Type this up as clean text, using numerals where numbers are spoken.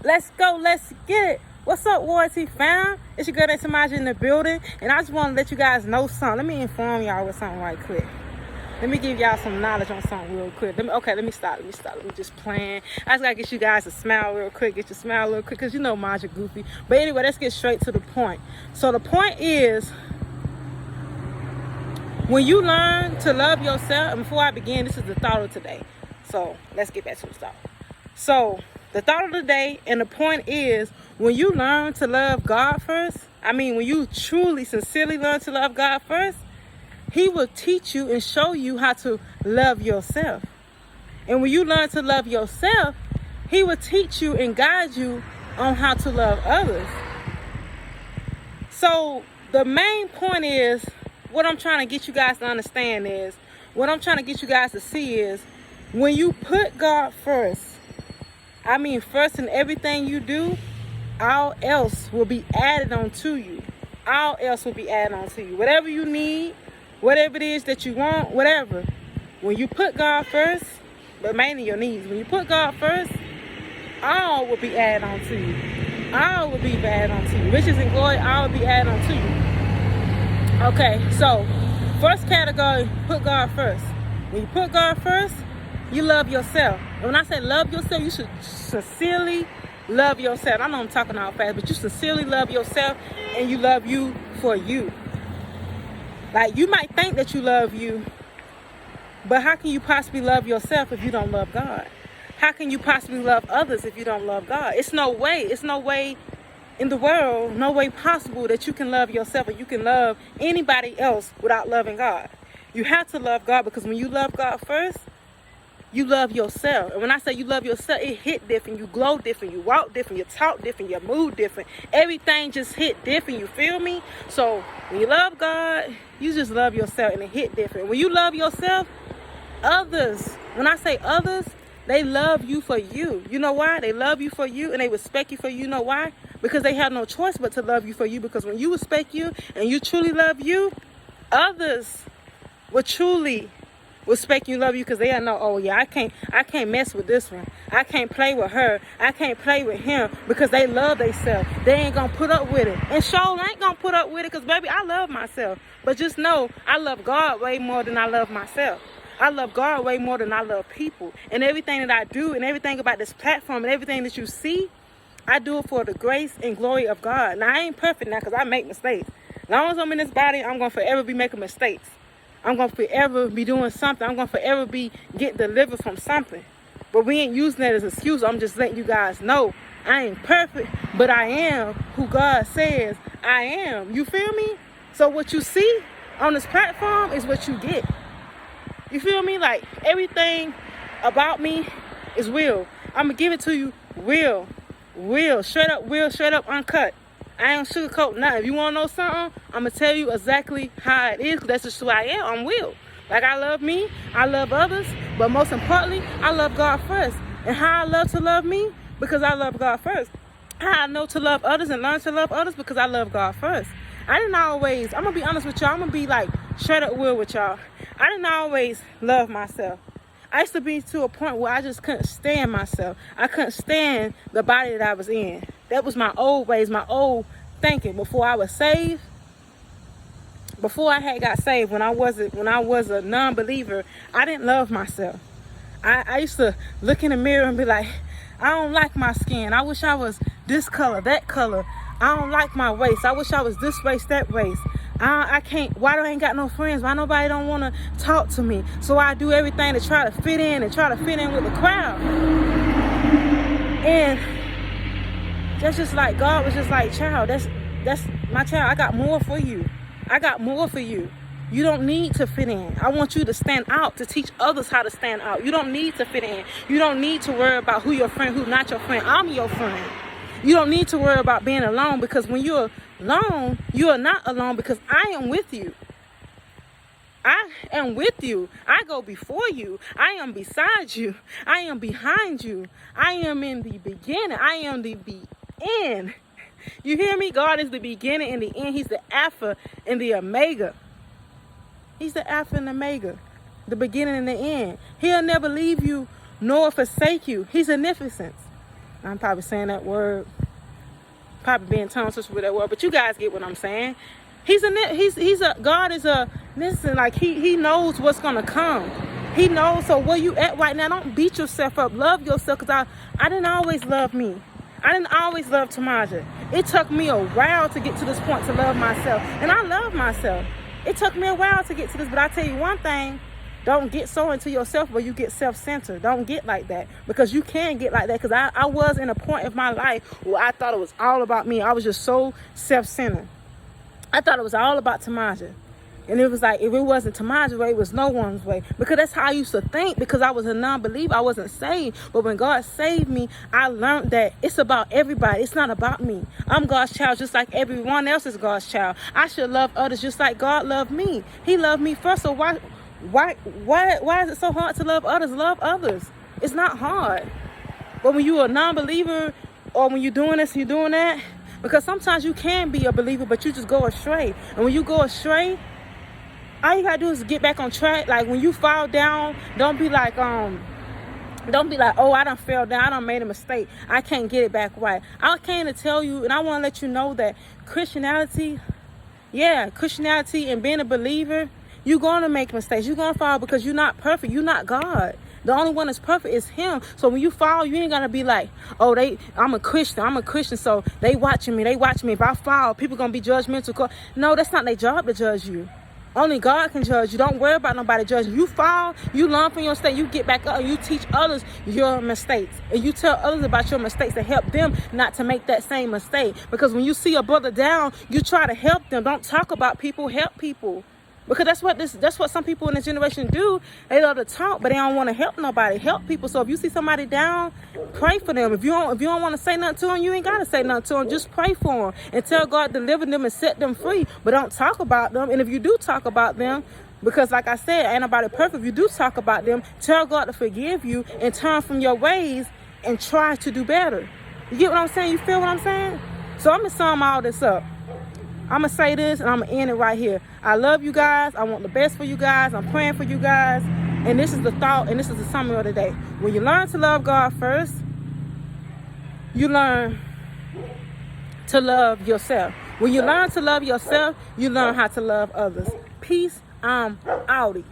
Let's go. Let's get it. What's up, Warranty fam? It's your girl, that's Tamaja in the building. And I just want to let you guys know something. Let me inform y'all with something right quick. Let me give y'all some knowledge on something real quick. Let me stop. Let me just plan. I just got to get you guys to smile real quick. Get your smile real quick because you know Maja goofy. But anyway, let's get straight to the point. So the point is, when you learn to love yourself, and before I begin, this is the thought of today. So let's get back to the thought. So the thought of the day and the point is, when you learn to love God first, when you truly, sincerely learn to love God first, He will teach you and show you how to love yourself. And when you learn to love yourself, He will teach you and guide you on how to love others. So the main point is, what I'm trying to get you guys to understand is, what I'm trying to get you guys to see is, when you put God first, first in everything you do, all else will be added on to you. All else will be added on to you. Whatever you need, whatever it is that you want, whatever. When you put God first, but mainly your needs, when you put God first, all will be added on to you. All will be added on to you. Riches and glory, all will be added on to you. Okay, so first category, put God first. When you put God first, you love yourself. And when I say love yourself, you should sincerely love yourself. I know I'm talking all fast, but you sincerely love yourself, and you love you for you. Like, you might think that you love you, but how can you possibly love yourself if you don't love God? How can you possibly love others if you don't love God? It's no way in the world, no way possible that you can love yourself or you can love anybody else without loving God. You have to love God, because when you love God first, you love yourself. And when I say you love yourself, it hit different. You glow different. You walk different. You talk different. You move different. Everything just hit different. You feel me? So when you love God, you just love yourself, and it hit different. When you love yourself, others, when I say others, they love you for you. You know why? They love you for you, and they respect you for you. You know why? Because they have no choice but to love you for you. Because when you respect you and you truly love you, others will truly respect you, love you, because they know, oh yeah, I can't mess with this one. I can't play with her. I can't play with him, because they love themselves. They ain't gonna put up with it. And sure, I ain't gonna put up with it, because baby, I love myself. But just know, I love God way more than I love myself. I love God way more than I love people. And everything that I do, and everything about this platform, and everything that you see, I do it for the grace and glory of God. Now, I ain't perfect now, because I make mistakes. As long as I'm in this body, I'm gonna forever be making mistakes. I'm going to forever be doing something. I'm going to forever be getting delivered from something. But we ain't using that as an excuse. I'm just letting you guys know I ain't perfect, but I am who God says I am. You feel me? So what you see on this platform is what you get. You feel me? Like, everything about me is real. I'm going to give it to you real, straight up, uncut. I ain't sugarcoat nothing. If you want to know something, I'm going to tell you exactly how it is, because that's just who I am. I'm real. Like, I love me. I love others. But most importantly, I love God first. And how I love to love me? Because I love God first. How I know to love others and learn to love others? Because I love God first. I didn't always, I'm going to be honest with y'all. I'm going to be like straight up real with y'all. I didn't always love myself. I used to be to a point where I just couldn't stand myself. I couldn't stand the body that I was in. That was my old ways, my old thinking. Before I was saved, before I had got saved, when I was a non-believer, I didn't love myself. I used to look in the mirror and be like, I don't like my skin. I wish I was this color, that color. I don't like my waist. I wish I was this race, that race. I can't, why do I ain't got no friends? Why nobody don't want to talk to me? So I do everything to try to fit in with the crowd. And that's just like, God was just like, child, that's my child. I got more for you. You don't need to fit in. I want you to stand out, to teach others how to stand out. You don't need to fit in. You don't need to worry about who your friend, who not your friend. I'm your friend. You don't need to worry about being alone, because when you're alone, you are not alone, because I am with you. I am with you. I go before you. I am beside you. I am behind you. I am in the beginning. I am the end. You hear me? God is the beginning and the end. He's the Alpha and the Omega. He's the Alpha and Omega, the beginning and the end. He'll never leave you nor forsake you. He's omnipotent. I'm probably saying that word, probably being tongue twisted with that word, but you guys get what I'm saying. God is a, listen, like he knows what's gonna come. He knows. So where you at right now, don't beat yourself up. Love yourself, because I didn't always love me. I didn't always love Tamaja. It took me a while to get to this point to love myself. And I love myself. It took me a while to get to this, but I tell you one thing, don't get so into yourself where you get self-centered. Don't get like that, because you can get like that, because I was in a point of my life where I thought it was all about me. I was just so self-centered. I thought it was all about Tamaja. And it was like, if it wasn't Tamaja's way, it was no one's way. Because that's how I used to think, because I was a non-believer. I wasn't saved. But when God saved me, I learned that it's about everybody. It's not about me. I'm God's child just like everyone else is God's child. I should love others just like God loved me. He loved me first. So why is it so hard to love others? Love others. It's not hard. But when you're a non-believer, or when you're doing this, you're doing that, because sometimes you can be a believer, but you just go astray. And when you go astray, all you gotta do is get back on track. Like when you fall down, don't be like, oh, I done fell down, I done made a mistake, I can't get it back right. I came to tell you, and I want to let you know that Christianity and being a believer, you're going to make mistakes. You're going to fall, because you're not perfect. You're not God. The only one that's perfect is him. So when you fall, you ain't gonna be like, oh, I'm a Christian, so they watching me. If I fall, people gonna be judgmental. No, that's not their job to judge you. Only God can judge you. Don't worry about nobody judging. You fall, you learn from your mistake, you get back up, and you teach others your mistakes. And you tell others about your mistakes to help them not to make that same mistake. Because when you see a brother down, you try to help them. Don't talk about people, help people. Because that's what some people in this generation do. They love to talk, but they don't want to help nobody. Help people. So if you see somebody down, pray for them. If you don't want to say nothing to them, you ain't got to say nothing to them. Just pray for them and tell God to deliver them and set them free. But don't talk about them. And if you do talk about them, because like I said, ain't nobody perfect. If you do talk about them, tell God to forgive you and turn from your ways and try to do better. You get what I'm saying? You feel what I'm saying? So I'm going to sum all this up. I'm going to say this, and I'm going to end it right here. I love you guys. I want the best for you guys. I'm praying for you guys. And this is the thought, and this is the summary of the day. When you learn to love God first, you learn to love yourself. When you learn to love yourself, you learn how to love others. Peace. I'm outie.